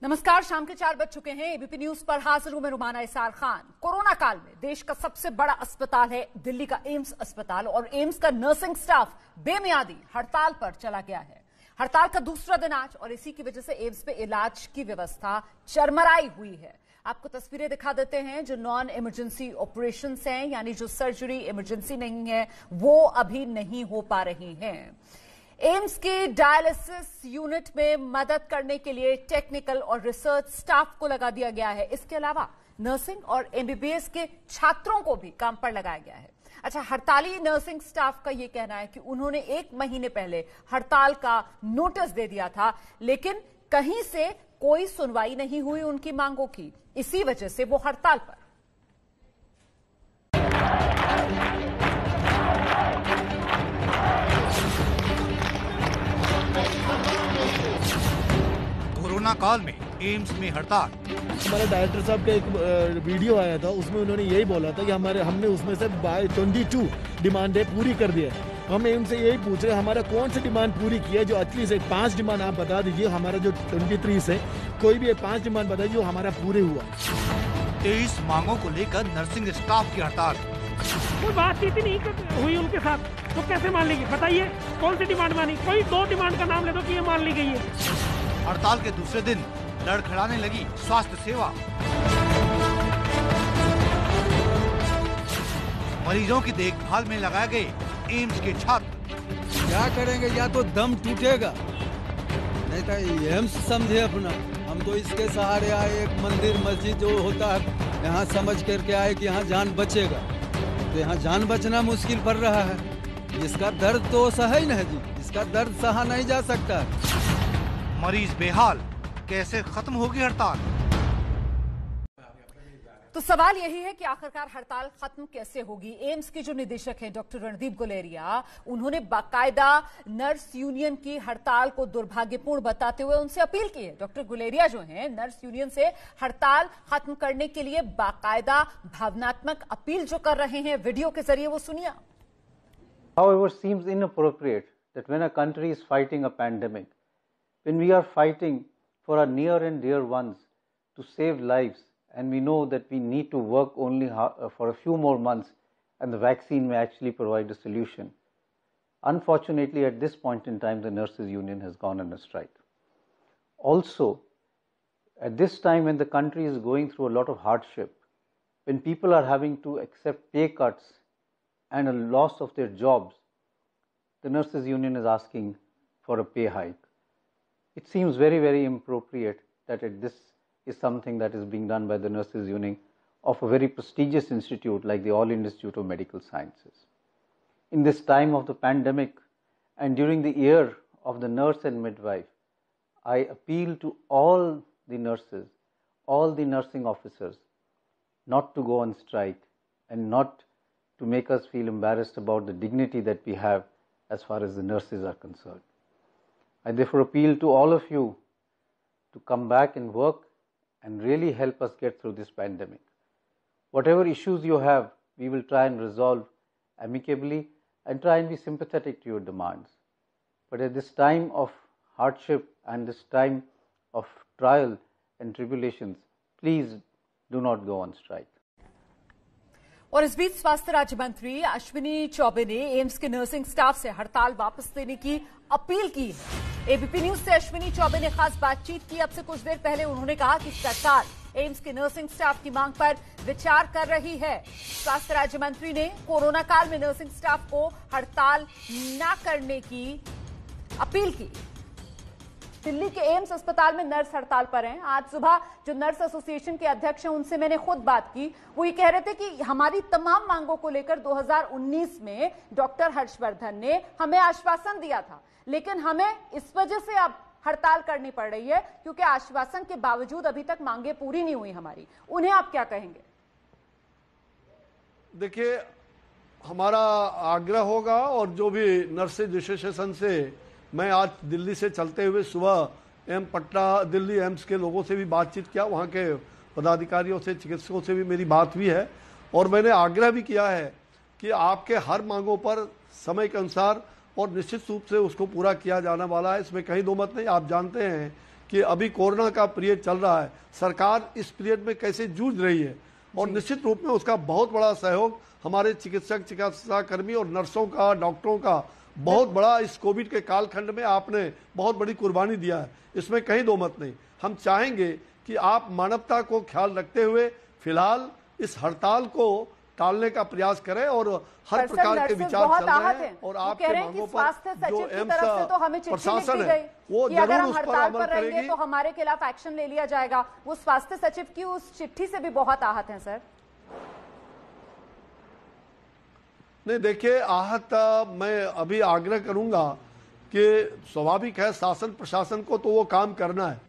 नमस्कार, शाम के 4 बज चुके हैं। एबीपी न्यूज पर हाजिर हूं मैं रुमाना इसार खान। कोरोना काल में देश का सबसे बड़ा अस्पताल है दिल्ली का एम्स अस्पताल, और एम्स का नर्सिंग स्टाफ बेमियादी हड़ताल पर चला गया है। हड़ताल का दूसरा दिन आज, और इसी की वजह से एम्स में इलाज की व्यवस्था चरमराई हुई है। आपको तस्वीरें दिखा देते हैं। जो नॉन इमरजेंसी ऑपरेशंस हैं, यानी जो सर्जरी इमरजेंसी नहीं है, वो अभी नहीं हो पा रही हैं। एम्स के डायलिसिस यूनिट में मदद करने के लिए टेक्निकल और रिसर्च स्टाफ को लगा दिया गया है। इसके अलावा नर्सिंग और एमबीबीएस के छात्रों को भी काम पर लगाया गया है। अच्छा, हड़ताली नर्सिंग स्टाफ का यह कहना है कि उन्होंने 1 महीने पहले हड़ताल का नोटिस दे दिया था, लेकिन कहीं से कोई सुनवाई नहीं हुई उनकी मांगों की। इसी वजह से वो हड़ताल पर। कोरोना काल में एम्स में हड़ताल। हमारे डायरेक्टर साहब का एक वीडियो आया था, उसमें उन्होंने यही बोला था कि हमने उसमें से 22 डिमांडें पूरी कर दी है। हम एम्स से यही पूछ रहे हैं, हमारा कौन सी डिमांड पूरी की है? जो एटलीस्ट 5 डिमांड आप बता दीजिए। हमारा जो 23 से कोई भी 5 डिमांड बताइए जो हमारा पूरे हुआ। 23 मांगों को लेकर नर्सिंग स्टाफ की हड़ताल। कोई बातचीत ही नहीं हुई उनके साथ, तो कैसे मान लेगी? बताइए कौन सी डिमांड मानी? कोई 2 डिमांड का नाम ले दो कि ये मान ली गई है। हड़ताल के दूसरे दिन लड़खड़ाने लगी स्वास्थ्य सेवा। मरीजों की देखभाल में लगाए गए एम्स के छात्र क्या करेंगे? या तो दम टूटेगा, नहीं तो एम्स समझे अपना। हम तो इसके सहारे आए, एक मंदिर मस्जिद जो होता है यहाँ समझ करके आए कि यहाँ जान बचेगा, तो यहाँ जान बचना मुश्किल पड़ रहा है। इसका दर्द तो सहा ही नहीं जी, इसका दर्द सहा नहीं जा सकता। मरीज बेहाल, कैसे खत्म होगी हड़ताल? तो सवाल यही है कि आखिरकार हड़ताल खत्म कैसे होगी। एम्स के जो निदेशक हैं डॉक्टर रणदीप गुलेरिया, उन्होंने बाकायदा नर्स यूनियन की हड़ताल को दुर्भाग्यपूर्ण बताते हुए उनसे अपील की है। डॉक्टर गुलेरिया जो हैं, नर्स यूनियन से हड़ताल खत्म करने के लिए बाकायदा भावनात्मक अपील जो कर रहे हैं वीडियो के जरिए, वो सुनिए। However, seems inappropriate that when a country is fighting a pandemic, when we are fighting for our near and dear ones to save lives, and we know that we need to work only for a few more months, and the vaccine may actually provide a solution. Unfortunately, at this point in time, the nurses union has gone on a strike. Also, at this time when the country is going through a lot of hardship, when people are having to accept pay cuts and a loss of their jobs, the nurses union is asking for a pay hike. It seems very, very inappropriate that this is something that is being done by the nurses union of a very prestigious institute like the All India Institute of Medical Sciences. In this time of the pandemic and during the year of the nurse and midwife, I appeal to all the nurses, all the nursing officers, not to go on strike and not to make us feel embarrassed about the dignity that we have as far as the nurses are concerned. I therefore appeal to all of you to come back and work and really help us get through this pandemic. Whatever issues you have, we will try and resolve amicably and try and be sympathetic to your demands. But at this time of hardship and this time of trial and tribulations, please do not go on strike. और इस बीच स्वास्थ्य राज्य मंत्री अश्विनी चौबे ने AIIMS के nursing staff से हड़ताल वापस लेने की अपील की है। एबीपी न्यूज से अश्विनी चौबे ने खास बातचीत की। अब से कुछ देर पहले उन्होंने कहा कि सरकार एम्स के नर्सिंग स्टाफ की मांग पर विचार कर रही है। स्वास्थ्य राज्य मंत्री ने कोरोना काल में नर्सिंग स्टाफ को हड़ताल न करने की अपील की। दिल्ली के एम्स अस्पताल में नर्स हड़ताल पर हैं। आज सुबह जो नर्स एसोसिएशन के अध्यक्ष हैं, उनसे मैंने खुद बात की। वो ये कह रहे थे कि हमारी तमाम मांगों को लेकर 2019 में डॉक्टर हर्षवर्धन ने हमें आश्वासन दिया था, लेकिन हमें इस वजह से अब हड़ताल करनी पड़ रही है क्योंकि आश्वासन के बावजूद अभी तक मांगे पूरी नहीं हुई हमारी। उन्हें आप क्या कहेंगे? देखिए, हमारा आग्रह होगा, और जो भी नर्सेज एसोसिएशन से मैं आज दिल्ली से चलते हुए सुबह पटना दिल्ली एम्स के लोगों से भी बातचीत किया, वहाँ के पदाधिकारियों से, चिकित्सकों से भी मेरी बात हुई है, और मैंने आग्रह भी किया है कि आपके हर मांगों पर समय के अनुसार और निश्चित रूप से उसको पूरा किया जाने वाला है। इसमें कहीं दो मत नहीं। आप जानते हैं कि अभी कोरोना का पीरियड चल रहा है, सरकार इस पीरियड में कैसे जूझ रही है, और निश्चित रूप में उसका बहुत बड़ा सहयोग हमारे चिकित्सक, चिकित्सा कर्मी और नर्सों का, डॉक्टरों का बहुत बड़ा इस कोविड के कालखंड में आपने बहुत बड़ी कुर्बानी दिया है, इसमें कहीं दो मत नहीं। हम चाहेंगे कि आप मानवता को ख्याल रखते हुए फिलहाल इस हड़ताल को टालने का प्रयास करें, और हर प्रकार के विचार चल रहे हैं और आपके मांगों पर जो एम्स प्रशासन है वो जरूर उस पर अमल करेगी। तो हमारे खिलाफ एक्शन ले लिया जाएगा। वो स्वास्थ्य सचिव की उस चिट्ठी से भी बहुत आहत हैं सर। नहीं देखिए, आहत मैं अभी आग्रह करूंगा कि स्वाभाविक है शासन प्रशासन को तो वो काम करना है।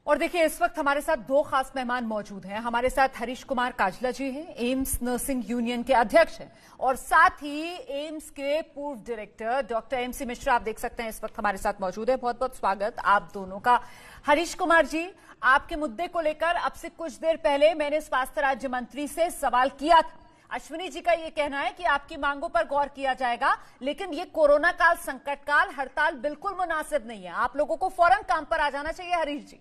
और देखिए इस वक्त हमारे साथ दो खास मेहमान मौजूद हैं। हमारे साथ हरीश कुमार काजला जी हैं, एम्स नर्सिंग यूनियन के अध्यक्ष हैं, और साथ ही एम्स के पूर्व डायरेक्टर डॉक्टर एमसी मिश्रा आप देख सकते हैं इस वक्त हमारे साथ मौजूद है। बहुत बहुत स्वागत आप दोनों का। हरीश कुमार जी, आपके मुद्दे को लेकर अब से कुछ देर पहले मैंने स्वास्थ्य राज्य मंत्री से सवाल किया था। अश्विनी जी का ये कहना है कि आपकी मांगों पर गौर किया जाएगा, लेकिन ये कोरोना काल, संकट काल, हड़ताल बिल्कुल मुनासिब नहीं है। आप लोगों को फौरन काम पर आ जाना चाहिए। हरीश जी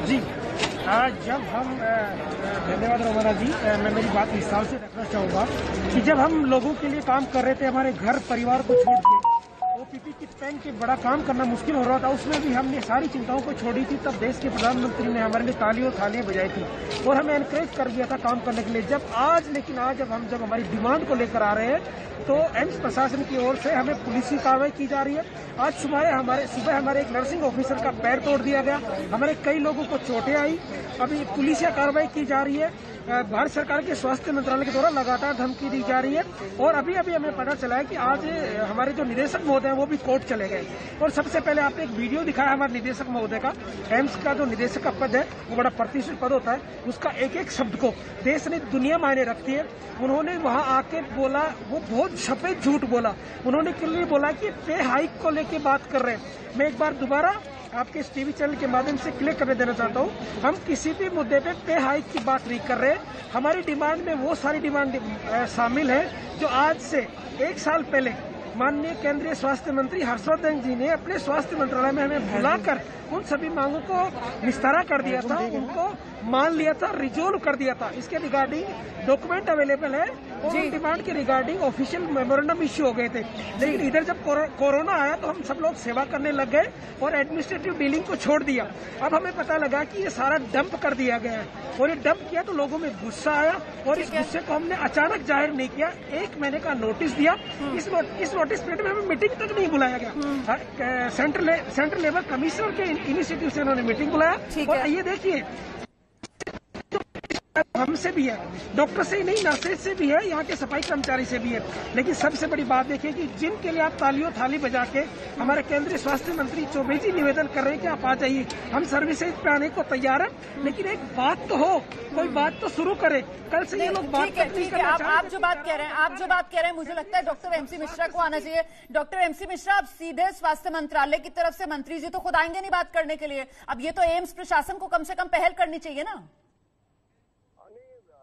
जी, आज जब हम धन्यवाद रमना जी, मैं मेरी बात विस्तार से रखना चाहूँगा कि जब हम लोगों के लिए काम कर रहे थे, हमारे घर परिवार को छोड़ के ओपीपी किट पहन के बड़ा काम करना मुश्किल हो रहा था, उसमें भी हमने सारी चिंताओं को छोड़ी थी। तब देश के प्रधानमंत्री ने हमारे लिए ताली और थालियां बजाई थी और हमें एनकरेज कर दिया था काम करने के लिए। लेकिन आज जब हमारी डिमांड को लेकर आ रहे हैं तो एम्स प्रशासन की ओर से हमें पुलिस की कार्रवाई की जा रही है। आज सुबह हमारे एक नर्सिंग ऑफिसर का पैर तोड़ दिया गया, हमारे कई लोगों को चोटें आई। अभी पुलिस कार्रवाई की जा रही है। भारत सरकार के स्वास्थ्य मंत्रालय के द्वारा लगातार धमकी दी जा रही है, और अभी हमें पता चला है कि आज हमारे जो निदेशक महोदय हैं वो भी कोर्ट चले गए। और सबसे पहले आपने एक वीडियो दिखाया हमारे निदेशक महोदय का। एम्स का जो निदेशक का पद है वो बड़ा प्रतिष्ठित पद होता है, उसका एक एक शब्द को देश ने दुनिया मायने रखती है। उन्होंने वहां आके बोला, वो बहुत सफेद झूठ बोला। उन्होंने क्लियर बोला कि पे हाइक को लेके बात कर रहे हैं। मैं एक बार दोबारा आपके इस टीवी चैनल के माध्यम से क्लियर करने देना चाहता हूँ, हम किसी भी मुद्दे पे हाइक की बात नहीं कर रहे। हमारी डिमांड में वो सारी डिमांड शामिल है जो आज से 1 साल पहले माननीय केंद्रीय स्वास्थ्य मंत्री हर्षवर्धन जी ने अपने स्वास्थ्य मंत्रालय में हमें बुलाकर उन सभी मांगों को निस्तारा कर दिया था, उनको मान लिया था, रिजोल्व कर दिया था। इसके रिगार्डिंग डॉक्यूमेंट अवेलेबल है और डिमांड के रिगार्डिंग ऑफिशियल मेमोरेंडम इश्यू हो गए थे। लेकिन इधर जब कोरोना आया तो हम सब लोग सेवा करने लग गए और एडमिनिस्ट्रेटिव डीलिंग को छोड़ दिया। अब हमें पता लगा कि ये सारा डंप कर दिया गया है, और ये डंप किया तो लोगों में गुस्सा आया, और इस गुस्से को हमने अचानक जाहिर नहीं किया। 1 महीने का नोटिस दिया। इस नोटिस पीरियड में हमें मीटिंग तक नहीं बुलाया गया। सेंट्रल लेबर कमिश्नर के इनिशिएटिव से उन्होंने मीटिंग बुलाया। और ये देखिए, हमसे भी है, डॉक्टर से ही नहीं, नर्सेज से भी है, यहाँ के सफाई कर्मचारी से भी है। लेकिन सबसे बड़ी बात देखिए कि जिनके लिए आप तालियों थाली बजा के हमारे केंद्रीय स्वास्थ्य मंत्री चौबे जी निवेदन कर रहे हैं कि आप आ जाइए, हम सर्विसेज पे आने को तैयार हैं, लेकिन एक बात तो हो, कोई बात तो शुरू करे। कल से ये लोग बात नहीं करना चाहते। आप जो बात कह रहे हैं मुझे लगता है डॉक्टर एमसी मिश्रा को आना चाहिए। डॉक्टर एमसी मिश्रा, अब सीधे स्वास्थ्य मंत्रालय की तरफ से मंत्री जी तो खुद आएंगे नहीं बात करने के लिए, अब ये तो एम्स प्रशासन को कम से कम पहल करनी चाहिए ना।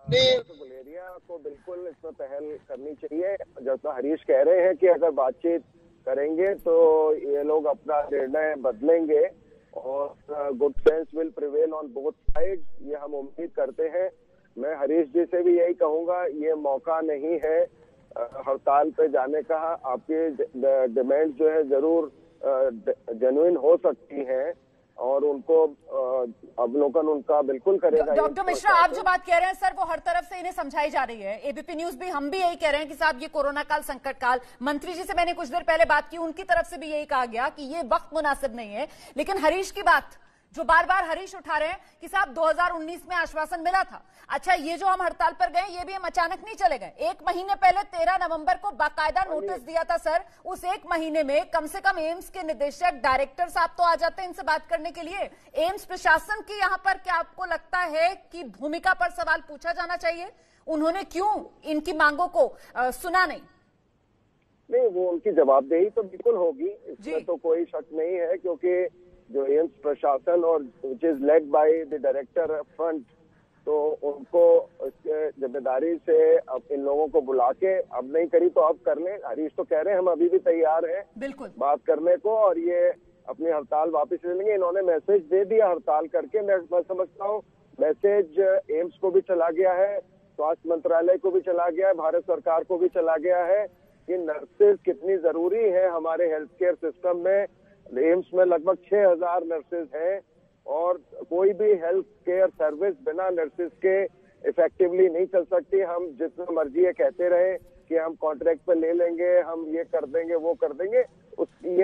बुलेरिया को बिल्कुल इसमें पहल करनी चाहिए। जैसा हरीश कह रहे हैं कि अगर बातचीत करेंगे तो ये लोग अपना निर्णय बदलेंगे और good sense will prevail on both side, ये हम उम्मीद करते हैं। मैं हरीश जी से भी यही कहूंगा, ये मौका नहीं है हड़ताल पे जाने का। आपकी डिमांड जो है जरूर जेन्युइन हो सकती है और उनको अवलोकन उनका बिल्कुल करेगा। डॉक्टर मिश्रा, आप जो बात कह रहे हैं सर वो हर तरफ से इन्हें समझाई जा रही है। एबीपी न्यूज भी, हम भी यही कह रहे हैं कि साहब ये कोरोना काल, संकट काल, मंत्री जी से मैंने कुछ देर पहले बात की, उनकी तरफ से भी यही कहा गया कि ये वक्त मुनासिब नहीं है। लेकिन हरीश की बात जो बार बार हरीश उठा रहे हैं कि साहब 2019 में आश्वासन मिला था। अच्छा, ये जो हम हड़ताल पर गए ये भी हम अचानक नहीं चले गए। 1 महीने पहले 13 नवंबर को बाकायदा नोटिस दिया था सर। उस 1 महीने में कम से कम एम्स के निदेशक, डायरेक्टर साहब तो आ जाते हैं इनसे बात करने के लिए। एम्स प्रशासन की यहाँ पर क्या आपको लगता है कि भूमिका पर सवाल पूछा जाना चाहिए? उन्होंने क्यों इनकी मांगों को सुना नहीं? नहीं, वो उनकी जवाबदेही तो बिल्कुल होगी, इसमें तो कोई शक नहीं है, क्योंकि जो एम्स प्रशासन और which is led by the director front, तो उनको इसके जिम्मेदारी से अब इन लोगों को बुला के, अब नहीं करी तो अब कर लें। हरीश तो कह रहे हैं हम अभी भी तैयार हैं बिल्कुल बात करने को, और ये अपनी हड़ताल वापस ले लेंगे। इन्होंने मैसेज दे दिया हड़ताल करके। मैं समझता हूँ मैसेज एम्स को भी चला गया है, स्वास्थ्य मंत्रालय को भी चला गया है, भारत सरकार को भी चला गया है कि नर्सेज कितनी जरूरी है हमारे हेल्थ केयर सिस्टम में। एम्स में लगभग 6000 नर्सेज हैं और कोई भी हेल्थ केयर सर्विस बिना नर्सेज के इफेक्टिवली नहीं चल सकती। हम जितना मर्जी ये कहते रहे कि हम कॉन्ट्रैक्ट पे ले लेंगे, हम ये कर देंगे, वो कर देंगे,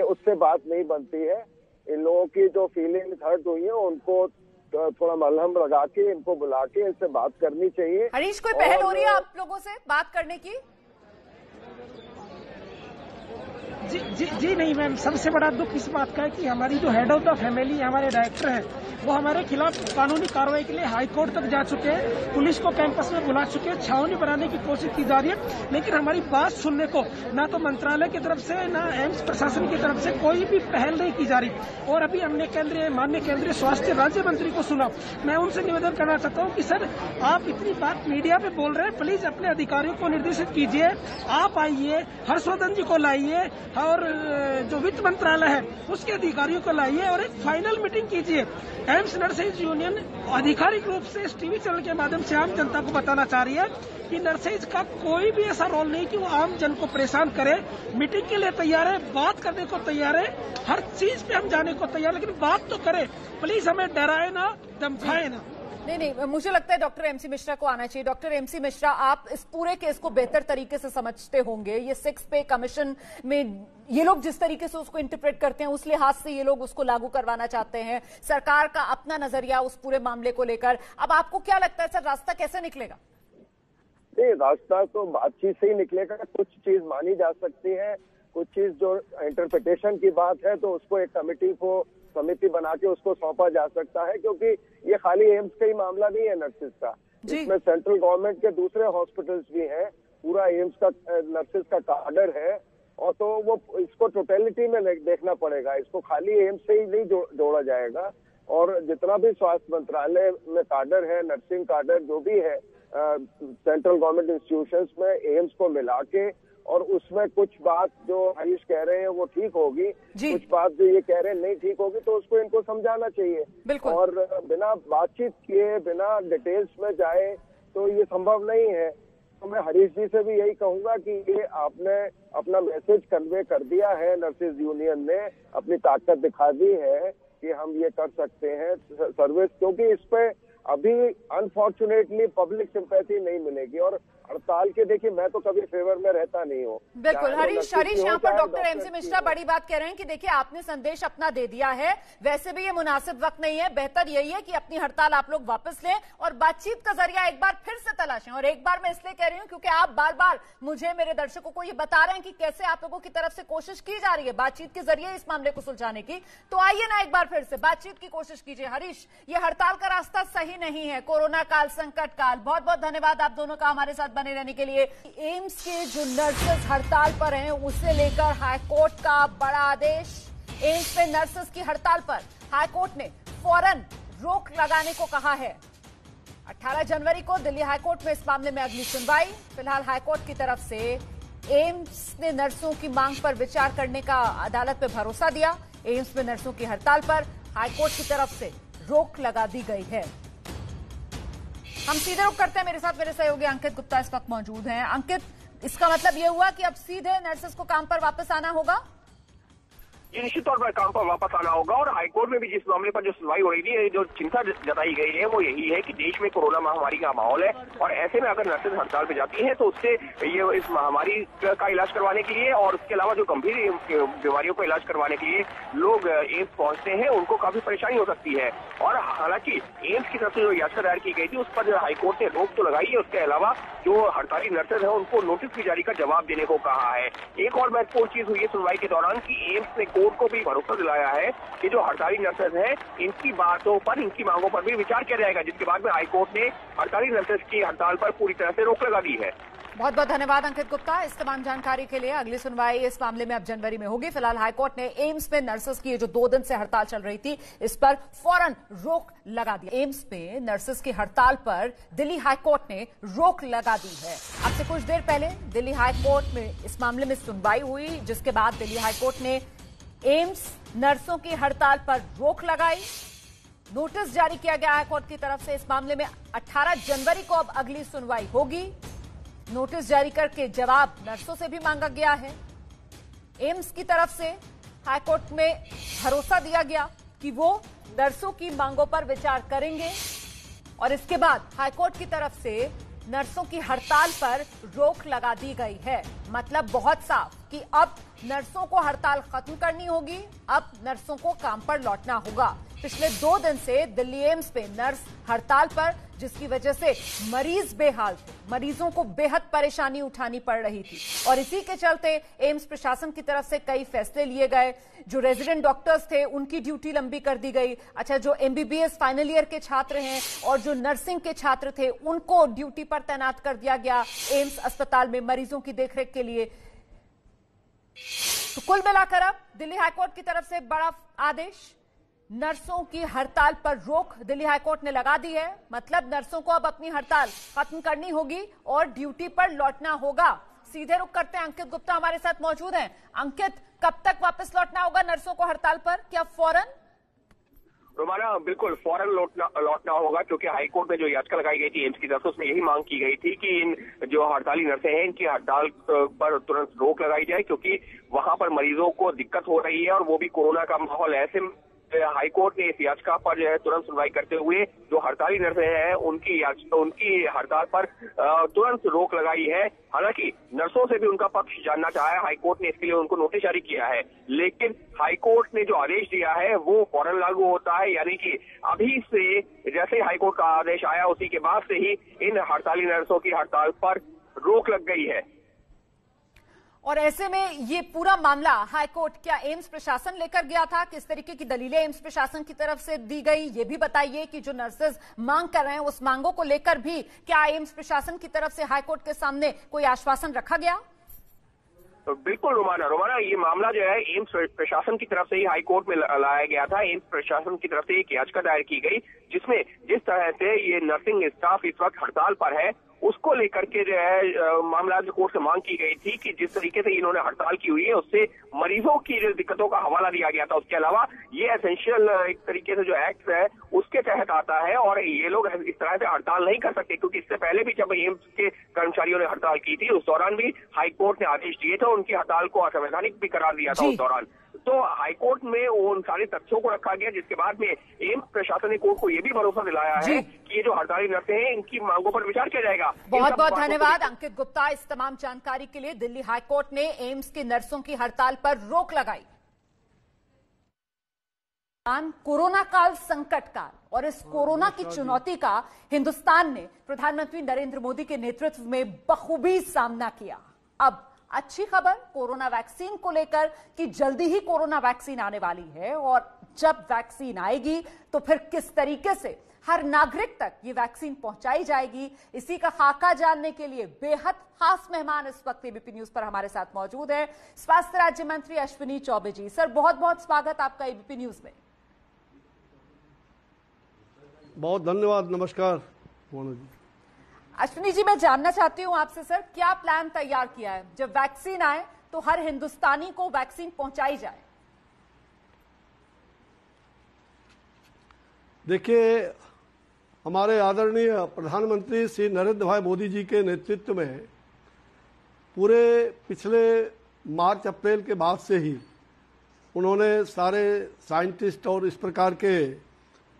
उससे बात नहीं बनती है। इन लोगों की जो फीलिंग्स हर्ट हुई है उनको थोड़ा मलहम लगा के इनको बुला के इनसे बात करनी चाहिए। हरीश, कोई पहल हो रही है आप लोगों से बात करने की? जी नहीं मैम, सबसे बड़ा दुख इस बात का है कि हमारी जो हेड ऑफ द फैमिली हमारे डायरेक्टर हैं वो हमारे खिलाफ कानूनी कार्रवाई के लिए हाई कोर्ट तक जा चुके हैं, पुलिस को कैंपस में बुला चुके हैं, छावनी बनाने की कोशिश की जा रही है, लेकिन हमारी बात सुनने को ना तो मंत्रालय की तरफ से ना एम्स प्रशासन की तरफ से कोई भी पहल नहीं की जा रही। और अभी हमने माननीय केंद्रीय स्वास्थ्य राज्य मंत्री को सुना। मैं उनसे निवेदन करना चाहता हूँ कि सर आप इतनी बात मीडिया पे बोल रहे हैं, प्लीज अपने अधिकारियों को निर्देशित कीजिए, आप आइए, हर्षवर्धन जी को लाइए और जो वित्त मंत्रालय है उसके अधिकारियों को लाइए और एक फाइनल मीटिंग कीजिए। एम्स नर्सेज यूनियन आधिकारिक रूप से इस टीवी चैनल के माध्यम से आम जनता को बताना चाह रही है कि नर्सेज का कोई भी ऐसा रोल नहीं कि वो आम जन को परेशान करे। मीटिंग के लिए तैयार है, बात करने को तैयार है, हर चीज पे हम जाने को तैयार, लेकिन बात तो करे, प्लीज हमें डराए ना, धमकाए ना। नहीं, मुझे लगता है डॉक्टर एमसी मिश्रा को आना चाहिए। डॉक्टर एमसी मिश्रा, आप इस पूरे केस को बेहतर तरीके से समझते होंगे। ये 6 पे कमीशन में ये लोग जिस तरीके से उसको इंटरप्रेट करते हैं, उस लिहाज से ये लोग उसको लागू करवाना चाहते हैं। सरकार का अपना नजरिया उस पूरे मामले को लेकर, अब आपको क्या लगता है सर, रास्ता कैसे निकलेगा? नहीं, रास्ता तो बातचीत से ही निकलेगा। कुछ चीज मानी जा सकती है, कुछ चीज जो इंटरप्रिटेशन की बात है तो उसको एक समिति बना के उसको सौंपा जा सकता है, क्योंकि ये खाली एम्स का ही मामला नहीं है नर्सेज का। इसमें सेंट्रल गवर्नमेंट के दूसरे हॉस्पिटल्स भी हैं, पूरा एम्स का नर्सेज का काडर है, और तो वो इसको टोटलिटी में देखना पड़ेगा। इसको खाली एम्स से ही नहीं जोड़ा जाएगा। और जितना भी स्वास्थ्य मंत्रालय में काडर है, नर्सिंग काडर जो भी है सेंट्रल गवर्नमेंट इंस्टीट्यूशंस में, एम्स को मिला के, और उसमें कुछ बात जो हरीश कह रहे हैं वो ठीक होगी, कुछ बात जो ये कह रहे हैं नहीं ठीक होगी, तो उसको इनको समझाना चाहिए। और बिना बातचीत किए, बिना डिटेल्स में जाए तो ये संभव नहीं है। तो मैं हरीश जी से भी यही कहूंगा कि ये आपने अपना मैसेज कन्वे कर दिया है, नर्सेज यूनियन ने अपनी ताकत दिखा दी है कि हम ये कर सकते हैं सर्विस, क्योंकि इस पे अभी अनफॉर्चुनेटली पब्लिक सिंपैथी नहीं मिलेगी। और हड़ताल के देखिए, मैं तो कभी फेवर में रहता नहीं हूँ। बिल्कुल हरीश, यहाँ पर डॉक्टर एमसी मिश्रा बड़ी बात कह रहे हैं कि देखिए आपने संदेश अपना दे दिया है, वैसे भी ये मुनासिब वक्त नहीं है, बेहतर यही है कि अपनी हड़ताल आप लोग वापस लें और बातचीत का जरिया एक बार फिर से तलाशें। और एक बार मैं इसलिए कह रही हूँ क्योंकि आप बार बार मुझे, मेरे दर्शकों को ये बता रहे हैं कि कैसे आप लोगों की तरफ से कोशिश की जा रही है बातचीत के जरिए इस मामले को सुलझाने की। तो आइए ना एक बार फिर से बातचीत की कोशिश कीजिए। हरीश, ये हड़ताल का रास्ता सही नहीं है, कोरोना काल, संकट काल। बहुत बहुत धन्यवाद आप दोनों का हमारे साथ बने रहने के लिए। एम्स के जो नर्सेज हड़ताल पर हैं, उसे लेकर हाईकोर्ट का बड़ा आदेश। एम्स में नर्सेज की हड़ताल पर हाईकोर्ट ने फौरन रोक लगाने को कहा है। 18 जनवरी को दिल्ली हाईकोर्ट में इस मामले में अगली सुनवाई। फिलहाल हाईकोर्ट की तरफ से एम्स ने नर्सों की मांग पर विचार करने का अदालत में भरोसा दिया। एम्स में नर्सों की हड़ताल पर हाईकोर्ट की तरफ से रोक लगा दी गई है। हम सीधे रुख करते हैं, मेरे साथ मेरे सहयोगी अंकित गुप्ता इस वक्त मौजूद हैं। अंकित, इसका मतलब ये हुआ कि अब सीधे नर्सेस को काम पर वापस आना होगा? ये निश्चित तौर पर काम पर वापस आना होगा। और हाईकोर्ट में भी जिस मामले पर जो सुनवाई हो रही थी, जो चिंता जताई गई है वो यही है कि देश में कोरोना महामारी का माहौल है, और ऐसे में अगर नर्सेज हड़ताल पे जाती हैं तो उससे ये इस महामारी का इलाज करवाने के लिए और उसके अलावा जो गंभीर बीमारियों का इलाज करवाने के लिए लोग एम्स पहुंचते हैं, उनको काफी परेशानी हो सकती है। और हालांकि एम्स की तरफ से जो याचिका दायर की गई थी उस पर हाईकोर्ट ने रोक तो लगाई है, उसके अलावा जो हड़ताली नर्सेज है उनको नोटिस की जारी का जवाब देने को कहा है। एक और महत्वपूर्ण चीज हुई है सुनवाई के दौरान कि एम्स ने कोर्ट को भी भरोसा दिलाया है कि जो हड़ताली नर्सेज हैं, इनकी बातों पर, इनकी मांगों पर भी विचार किया जाएगा, जिसके बाद में हाईकोर्ट ने हड़ताली नर्सेज की हड़ताल पर पूरी तरह से रोक लगा दी है। बहुत बहुत धन्यवाद अंकित गुप्ता इस तमाम जानकारी के लिए। अगली सुनवाई इस मामले में अब जनवरी में होगी। फिलहाल हाईकोर्ट ने एम्स में नर्सेस की जो 2 दिन से हड़ताल चल रही थी, इस पर फौरन रोक लगा दी। एम्स में नर्सेस की हड़ताल पर दिल्ली हाईकोर्ट ने रोक लगा दी है। अब से कुछ देर पहले दिल्ली हाईकोर्ट में इस मामले में सुनवाई हुई, जिसके बाद दिल्ली हाईकोर्ट ने एम्स नर्सों की हड़ताल पर रोक लगाई। नोटिस जारी किया गया हाईकोर्ट की तरफ से। इस मामले में 18 जनवरी को अब अगली सुनवाई होगी। नोटिस जारी करके जवाब नर्सों से भी मांगा गया है। एम्स की तरफ से हाईकोर्ट में भरोसा दिया गया कि वो नर्सों की मांगों पर विचार करेंगे और इसके बाद हाईकोर्ट की तरफ से नर्सों की हड़ताल पर रोक लगा दी गई है। मतलब बहुत साफ कि अब नर्सों को हड़ताल खत्म करनी होगी, अब नर्सों को काम पर लौटना होगा। पिछले 2 दिन से दिल्ली एम्स पे नर्स हड़ताल पर, जिसकी वजह से मरीज बेहाल थे, मरीजों को बेहद परेशानी उठानी पड़ रही थी और इसी के चलते एम्स प्रशासन की तरफ से कई फैसले लिए गए। जो रेजिडेंट डॉक्टर्स थे उनकी ड्यूटी लंबी कर दी गई। अच्छा, जो एमबीबीएस फाइनल ईयर के छात्र हैं और जो नर्सिंग के छात्र थे उनको ड्यूटी पर तैनात कर दिया गया एम्स अस्पताल में मरीजों की देखरेख के लिए। तो कुल मिलाकर अब दिल्ली हाईकोर्ट की तरफ से बड़ा आदेश, नर्सों की हड़ताल पर रोक दिल्ली हाईकोर्ट ने लगा दी है। मतलब नर्सों को अब अपनी हड़ताल खत्म करनी होगी और ड्यूटी पर लौटना होगा। सीधे रुख करते हैं, अंकित गुप्ता हमारे साथ मौजूद हैं। अंकित, कब तक वापस लौटना होगा नर्सों को हड़ताल पर? क्या फौरन? रोमाना, बिल्कुल फौरन लौटना होगा, क्योंकि हाईकोर्ट में जो याचिका लगाई गई थी एम्स की तरफ से, उसमें यही मांग की गई थी कि इन जो हड़ताली नर्सें हैं इनकी हड़ताल पर तुरंत रोक लगाई जाए, क्योंकि वहां पर मरीजों को दिक्कत हो रही है और वो भी कोरोना का माहौल। ऐसे हाईकोर्ट ने इस याचिका पर जो है तुरंत सुनवाई करते हुए जो हड़ताली नर्सें हैं उनकी हड़ताल पर तुरंत रोक लगाई है। हालांकि नर्सों से भी उनका पक्ष जानना चाहा है हाईकोर्ट ने, इसके लिए उनको नोटिस जारी किया है, लेकिन हाईकोर्ट ने जो आदेश दिया है वो फौरन लागू होता है। यानी कि अभी से जैसे हाईकोर्ट का आदेश आया उसी के बाद से ही इन हड़ताली नर्सों की हड़ताल पर रोक लग गई है। और ऐसे में ये पूरा मामला हाईकोर्ट क्या एम्स प्रशासन लेकर गया था? किस तरीके की दलीलें एम्स प्रशासन की तरफ से दी गई, ये भी बताइए कि जो नर्सेज मांग कर रहे हैं उस मांगों को लेकर भी क्या एम्स प्रशासन की तरफ से हाईकोर्ट के सामने कोई आश्वासन रखा गया? तो बिल्कुल रोमाना, ये मामला जो है एम्स प्रशासन की तरफ से ही हाईकोर्ट में लाया गया था। एम्स प्रशासन की तरफ से एक याचिका दायर की गई जिसमें जिस तरह से ये नर्सिंग स्टाफ इस वक्त हड़ताल पर है उसको लेकर के जो है मामला जो कोर्ट से मांग की गई थी कि जिस तरीके से इन्होंने हड़ताल की हुई है उससे मरीजों की जो दिक्कतों का हवाला दिया गया था। उसके अलावा ये एसेंशियल एक तरीके से जो एक्ट है उसके तहत आता है और ये लोग इस तरह से हड़ताल नहीं कर सकते, क्योंकि इससे पहले भी जब एम्स के कर्मचारियों ने हड़ताल की थी उस दौरान भी हाईकोर्ट ने आदेश दिए थे, उनकी हड़ताल को असंवैधानिक भी करार दिया था उस दौरान। तो हाईकोर्ट में उन सारे तथ्यों को रखा गया, जिसके बाद में एम्स प्रशासन ने कोर्ट को यह भी भरोसा दिलाया है कि ये जो हड़ताली नर्सें हैं इनकी मांगों पर विचार किया जाएगा। बहुत बहुत धन्यवाद अंकित गुप्ता इस तमाम जानकारी के लिए। दिल्ली हाईकोर्ट ने एम्स की नर्सों की हड़ताल पर रोक लगाई। कोरोना काल, संकट काल और इस कोरोना की चुनौती का हिंदुस्तान ने प्रधानमंत्री नरेंद्र मोदी के नेतृत्व में बखूबी सामना किया। अब अच्छी खबर कोरोना वैक्सीन को लेकर कि जल्दी ही कोरोना वैक्सीन आने वाली है और जब वैक्सीन आएगी तो फिर किस तरीके से हर नागरिक तक ये वैक्सीन पहुंचाई जाएगी, इसी का खाका जानने के लिए बेहद खास मेहमान इस वक्त एबीपी न्यूज पर हमारे साथ मौजूद है, स्वास्थ्य राज्य मंत्री अश्विनी चौबे जी। सर, बहुत बहुत स्वागत आपका एबीपी न्यूज में। बहुत धन्यवाद, नमस्कार। अश्विनी जी, मैं जानना चाहती हूं आपसे सर, क्या प्लान तैयार किया है जब वैक्सीन आए तो हर हिंदुस्तानी को वैक्सीन पहुंचाई जाए? देखिए, हमारे आदरणीय प्रधानमंत्री श्री नरेंद्र भाई मोदी जी के नेतृत्व में पूरे पिछले मार्च अप्रैल के बाद से ही उन्होंने सारे साइंटिस्ट और इस प्रकार के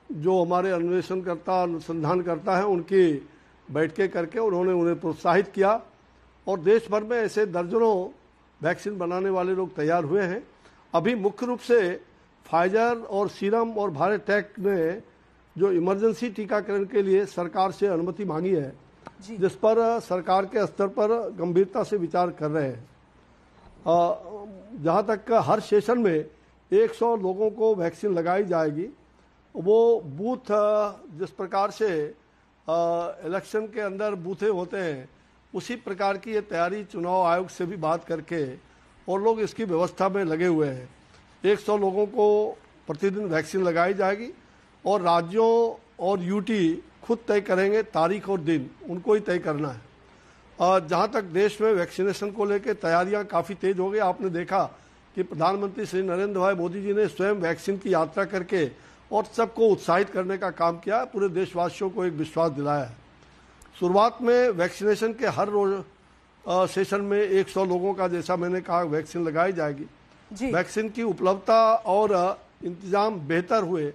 जो हमारे अन्वेषणकर्ता अनुसंधानकर्ता हैं उनकी बैठकें करके उन्होंने उन्हें प्रोत्साहित किया और देश भर में ऐसे दर्जनों वैक्सीन बनाने वाले लोग तैयार हुए हैं। अभी मुख्य रूप से फाइजर और सीरम और बायोटेक ने जो इमरजेंसी टीकाकरण के लिए सरकार से अनुमति मांगी है, जिस पर सरकार के स्तर पर गंभीरता से विचार कर रहे हैं। जहां तक हर सेशन में 100 लोगों को वैक्सीन लगाई जाएगी। वो बूथ जिस प्रकार से इलेक्शन के अंदर बूथे होते हैं उसी प्रकार की ये तैयारी चुनाव आयोग से भी बात करके और लोग इसकी व्यवस्था में लगे हुए हैं। 100 लोगों को प्रतिदिन वैक्सीन लगाई जाएगी और राज्यों और यूटी खुद तय करेंगे तारीख और दिन, उनको ही तय करना है। जहाँ तक देश में वैक्सीनेशन को लेकर तैयारियां काफ़ी तेज हो गई। आपने देखा कि प्रधानमंत्री श्री नरेंद्र भाई मोदी जी ने स्वयं वैक्सीन की यात्रा करके और सबको उत्साहित करने का काम किया, पूरे देशवासियों को एक विश्वास दिलाया है। शुरुआत में वैक्सीनेशन के हर रोज सेशन में 100 लोगों का, जैसा मैंने कहा, वैक्सीन लगाई जाएगी। वैक्सीन की उपलब्धता और इंतजाम बेहतर हुए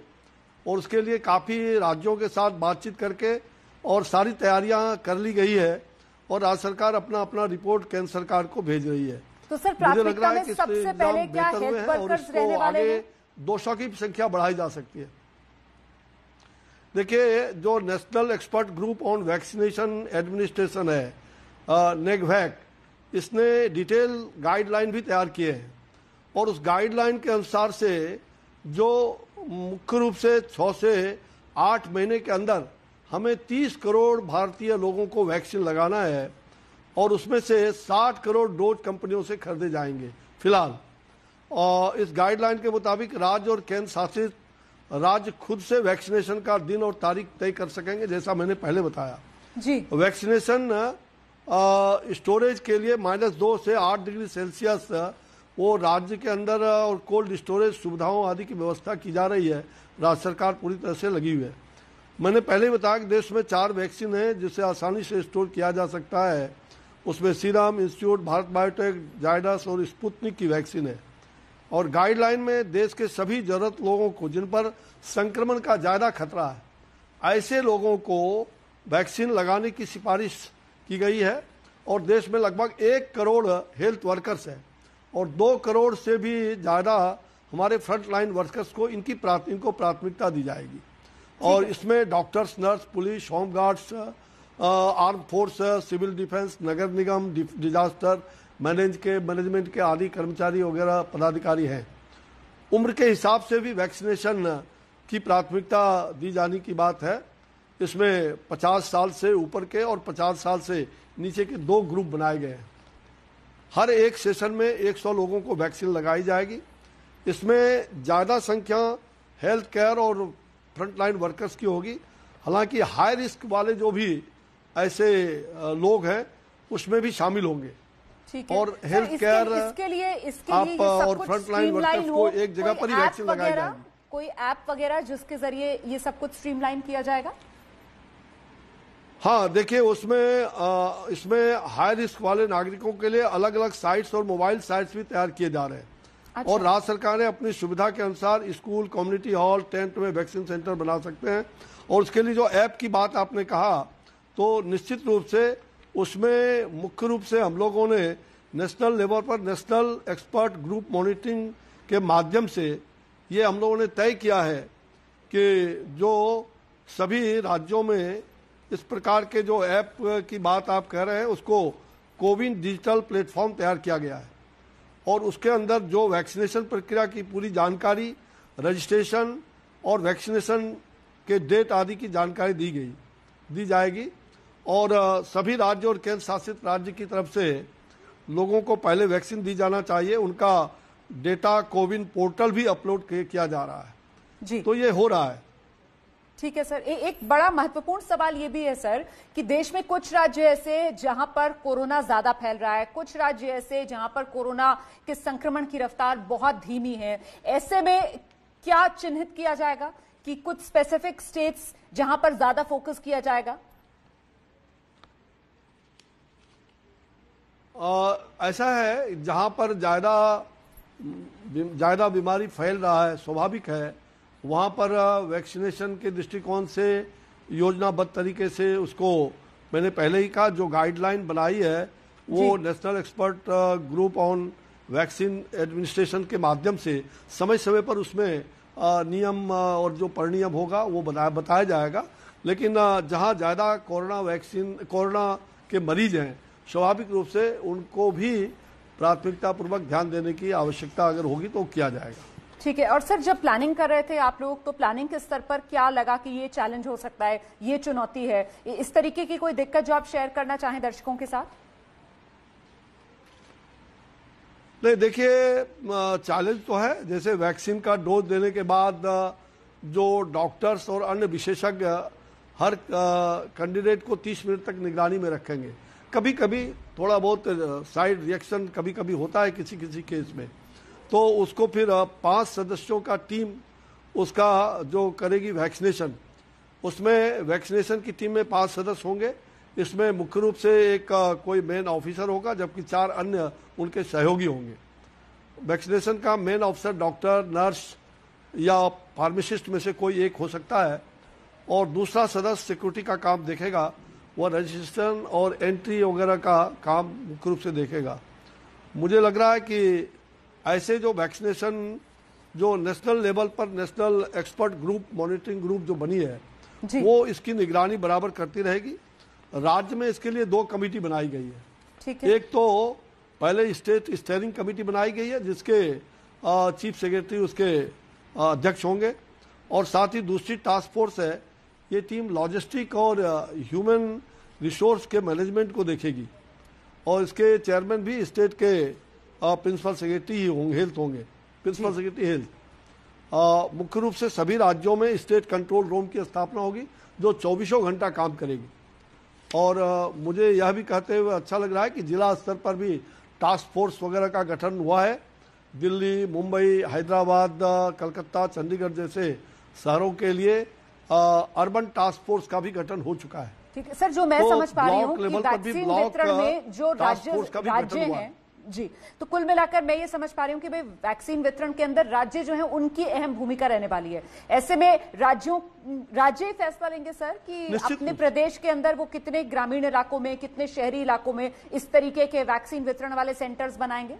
और उसके लिए काफ़ी राज्यों के साथ बातचीत करके और सारी तैयारियां कर ली गई है और राज्य सरकार अपना अपना रिपोर्ट केंद्र सरकार को भेज रही है। तो सर प्राथमिकता में सबसे पहले क्या हेल्थ वर्कर्स रहने वाले हैं? 200 की संख्या बढ़ाई जा सकती है। देखिए, जो national expert group on vaccination administration है, नेगवैक, इसने डिटेल गाइडलाइन भी तैयार किए हैं और उस गाइडलाइन के अनुसार से जो मुख्य रूप से 6 से 8 महीने के अंदर हमें 30 करोड़ भारतीय लोगों को वैक्सीन लगाना है और उसमें से 60 करोड़ डोज कंपनियों से खरीदे जाएंगे फिलहाल। और इस गाइडलाइन के मुताबिक राज्य और केंद्र शासित राज्य खुद से वैक्सीनेशन का दिन और तारीख तय कर सकेंगे, जैसा मैंने पहले बताया जी। वैक्सीनेशन स्टोरेज के लिए -2 से 8 डिग्री सेल्सियस वो राज्य के अंदर और कोल्ड स्टोरेज सुविधाओं आदि की व्यवस्था की जा रही है। राज्य सरकार पूरी तरह से लगी हुई है। मैंने पहले ही बताया कि देश में 4 वैक्सीन है जिसे आसानी से स्टोर किया जा सकता है। उसमें serum institute, Bharat biotech, Zydus और स्पुतनिक की वैक्सीन है। और गाइडलाइन में देश के सभी जरूरत लोगों को जिन पर संक्रमण का ज्यादा खतरा है, ऐसे लोगों को वैक्सीन लगाने की सिफारिश की गई है। और देश में लगभग 1 करोड़ हेल्थ वर्कर्स हैं और 2 करोड़ से भी ज्यादा हमारे फ्रंट लाइन वर्कर्स को इनको प्राथमिकता दी जाएगी। और इसमें doctors, nurse, police, home guards, arm force, civil defence, नगर निगम, डिजास्टर मैनेजमेंट के आदि कर्मचारी वगैरह पदाधिकारी हैं। उम्र के हिसाब से भी वैक्सीनेशन की प्राथमिकता दी जाने की बात है। इसमें 50 साल से ऊपर के और 50 साल से नीचे के 2 ग्रुप बनाए गए हैं। हर एक सेशन में 100 लोगों को वैक्सीन लगाई जाएगी। इसमें ज़्यादा संख्या हेल्थ केयर और फ्रंटलाइन वर्कर्स की होगी। हालांकि हाई रिस्क वाले जो भी ऐसे लोग हैं उसमें भी शामिल होंगे। और हेल्थ केयर आप और फ्रंटलाइन वर्कर्स को एक जगह पर ही वैक्सीन लगाई जाएगी। कोई ऐप वगैरह जिसके जरिए ये सब कुछ स्ट्रीमलाइन किया जाएगा? हाँ, देखिए, इसमें हाई रिस्क वाले नागरिकों के लिए अलग अलग साइट्स और मोबाइल साइट्स भी तैयार किए जा रहे हैं। अच्छा। और राज्य सरकार ने अपनी सुविधा के अनुसार स्कूल, कम्युनिटी हॉल, टेंट में वैक्सीन सेंटर बना सकते हैं। और उसके लिए जो ऐप की बात आपने कहा, तो निश्चित रूप से उसमें मुख्य रूप से हम लोगों ने नेशनल लेवल पर नेशनल एक्सपर्ट ग्रुप मॉनिटरिंग के माध्यम से ये हम लोगों ने तय किया है कि जो सभी राज्यों में इस प्रकार के जो ऐप की बात आप कह रहे हैं उसको कोविन डिजिटल प्लेटफॉर्म तैयार किया गया है और उसके अंदर जो वैक्सीनेशन प्रक्रिया की पूरी जानकारी, रजिस्ट्रेशन और वैक्सीनेशन के डेट आदि की जानकारी दी जाएगी। और सभी राज्य और केंद्र शासित राज्य की तरफ से लोगों को पहले वैक्सीन दी जाना चाहिए। उनका डेटा कोविन पोर्टल भी अपलोड किया जा रहा है जी। तो ये हो रहा है। ठीक है सर। एक बड़ा महत्वपूर्ण सवाल ये भी है सर कि देश में कुछ राज्य ऐसे जहां पर कोरोना ज्यादा फैल रहा है, कुछ राज्य ऐसे जहां पर कोरोना के संक्रमण की रफ्तार बहुत धीमी है। ऐसे में क्या चिन्हित किया जाएगा कि कुछ स्पेसिफिक स्टेट्स जहां पर ज्यादा फोकस किया जाएगा? ऐसा है, जहां पर ज्यादा बीमारी फैल रहा है, स्वाभाविक है, वहां पर वैक्सीनेशन के दृष्टिकोण से योजनाबद्ध तरीके से उसको मैंने पहले ही कहा, जो गाइडलाइन बनाई है वो national expert group on vaccine administration के माध्यम से समय समय पर उसमें नियम और जो परिनियम होगा वो बताया जाएगा। लेकिन जहां ज्यादा कोरोना के मरीज हैं, स्वाभाविक रूप से उनको भी प्राथमिकता पूर्वक ध्यान देने की आवश्यकता अगर होगी तो किया जाएगा। ठीक है। और सर, जब प्लानिंग कर रहे थे आप लोग, तो प्लानिंग के स्तर पर क्या लगा कि ये चैलेंज हो सकता है, ये चुनौती है, इस तरीके की कोई दिक्कत जो आप शेयर करना चाहें दर्शकों के साथ? नहीं, देखिए, चैलेंज तो है। जैसे वैक्सीन का डोज देने के बाद जो डॉक्टर्स और अन्य विशेषज्ञ हर कैंडिडेट को 30 मिनट तक निगरानी में रखेंगे। कभी कभी थोड़ा बहुत साइड रिएक्शन कभी कभी होता है किसी किसी केस में, तो उसको फिर 5 सदस्यों का टीम उसका जो करेगी वैक्सीनेशन, उसमें वैक्सीनेशन की टीम में 5 सदस्य होंगे। इसमें मुख्य रूप से एक कोई मेन ऑफिसर होगा, जबकि 4 अन्य उनके सहयोगी होंगे। वैक्सीनेशन का मेन ऑफिसर डॉक्टर, नर्स या फार्मासिस्ट में से कोई एक हो सकता है, और दूसरा सदस्य सिक्योरिटी का काम देखेगा। वह रजिस्ट्रेशन और एंट्री वगैरह का काम मुख्य रूप से देखेगा। मुझे लग रहा है कि ऐसे जो वैक्सीनेशन जो नेशनल लेवल पर national expert group, monitoring group जो बनी है, वो इसकी निगरानी बराबर करती रहेगी। राज्य में इसके लिए 2 कमेटी बनाई गई है। ठीक है। एक तो पहले स्टेट स्टीयरिंग कमेटी बनाई गई है, जिसके चीफ सेक्रेटरी उसके अध्यक्ष होंगे, और साथ ही दूसरी टास्क फोर्स है। ये टीम लॉजिस्टिक और ह्यूमन रिसोर्स के मैनेजमेंट को देखेगी, और इसके चेयरमैन भी स्टेट के प्रिंसिपल सेक्रेटरी ही होंगे, हेल्थ होंगे, प्रिंसिपल सेक्रेटरी हेल्थ। मुख्य रूप से सभी राज्यों में स्टेट कंट्रोल रूम की स्थापना होगी, जो 24 घंटा काम करेगी। और मुझे यह भी कहते हुए अच्छा लग रहा है कि जिला स्तर पर भी टास्क फोर्स वगैरह का गठन हुआ है। दिल्ली, मुंबई, हैदराबाद, कलकत्ता, चंडीगढ़ जैसे शहरों के लिए अर्बन टास्क फोर्स का भी गठन हो चुका है। ठीक है सर, जो मैं समझ पा रही हूँ कि वैक्सीन वितरण में जो राज्य हैं जी, तो कुल मिलाकर मैं ये समझ पा रही हूँ कि भाई वैक्सीन वितरण के अंदर राज्य जो है उनकी अहम भूमिका रहने वाली है। ऐसे में राज्य ही फैसला लेंगे सर कि अपने प्रदेश के अंदर वो कितने ग्रामीण इलाकों में, कितने शहरी इलाकों में इस तरीके के वैक्सीन वितरण वाले सेंटर्स बनाएंगे?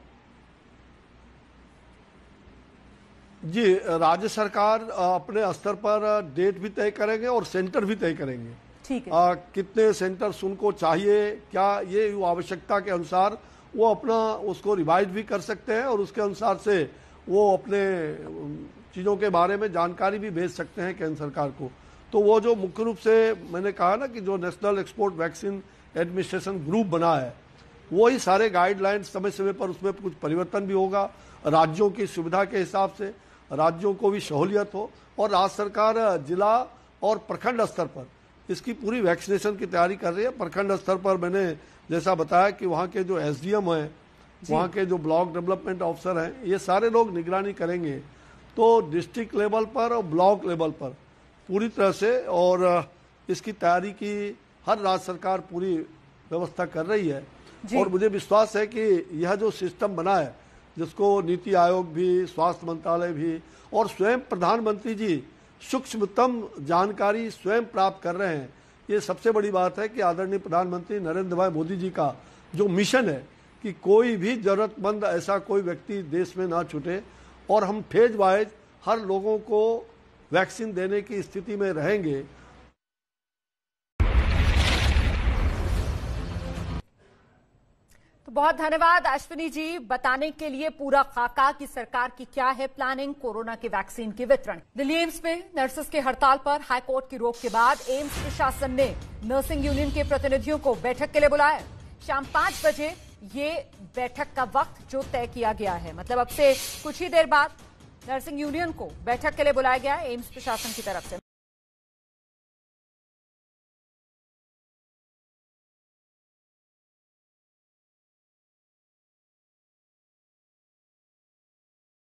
जी, राज्य सरकार अपने स्तर पर डेट भी तय करेंगे और सेंटर भी तय करेंगे। ठीक है। कितने सेंटर्स उनको चाहिए, क्या ये आवश्यकता के अनुसार वो अपना उसको रिवाइज भी कर सकते हैं, और उसके अनुसार से वो अपने चीज़ों के बारे में जानकारी भी भेज सकते हैं केंद्र सरकार को। तो वो जो मुख्य रूप से मैंने कहा ना कि जो national export vaccine administration group बना है, वो ही सारे गाइडलाइंस समय समय पर उसमें कुछ परिवर्तन भी होगा, राज्यों की सुविधा के हिसाब से राज्यों को भी सहूलियत हो, और राज्य सरकार जिला और प्रखंड स्तर पर इसकी पूरी वैक्सीनेशन की तैयारी कर रही है। प्रखंड स्तर पर मैंने जैसा बताया कि वहाँ के जो एसडीएम हैं, वहाँ के जो ब्लॉक डेवलपमेंट ऑफिसर हैं, ये सारे लोग निगरानी करेंगे। तो डिस्ट्रिक्ट लेवल पर और ब्लॉक लेवल पर पूरी तरह से, और इसकी तैयारी की हर राज्य सरकार पूरी व्यवस्था कर रही है। और मुझे विश्वास है कि यह जो सिस्टम बना है, जिसको नीति आयोग भी, स्वास्थ्य मंत्रालय भी और स्वयं प्रधानमंत्री जी सूक्ष्मतम जानकारी स्वयं प्राप्त कर रहे हैं, ये सबसे बड़ी बात है कि आदरणीय प्रधानमंत्री नरेंद्र भाई मोदी जी का जो मिशन है कि कोई भी जरूरतमंद ऐसा कोई व्यक्ति देश में ना छूटे, और हम फेज वाइज हर लोगों को वैक्सीन देने की स्थिति में रहेंगे। बहुत धन्यवाद अश्विनी जी बताने के लिए पूरा खाका की सरकार की क्या है प्लानिंग कोरोना की वैक्सीन के वितरण। दिल्ली एम्स में नर्सेस के हड़ताल पर हाईकोर्ट की रोक के बाद एम्स प्रशासन ने नर्सिंग यूनियन के प्रतिनिधियों को बैठक के लिए बुलाया। शाम 5 बजे ये बैठक का वक्त जो तय किया गया है, मतलब अब से कुछ ही देर बाद नर्सिंग यूनियन को बैठक के लिए बुलाया गया है एम्स प्रशासन की तरफ से।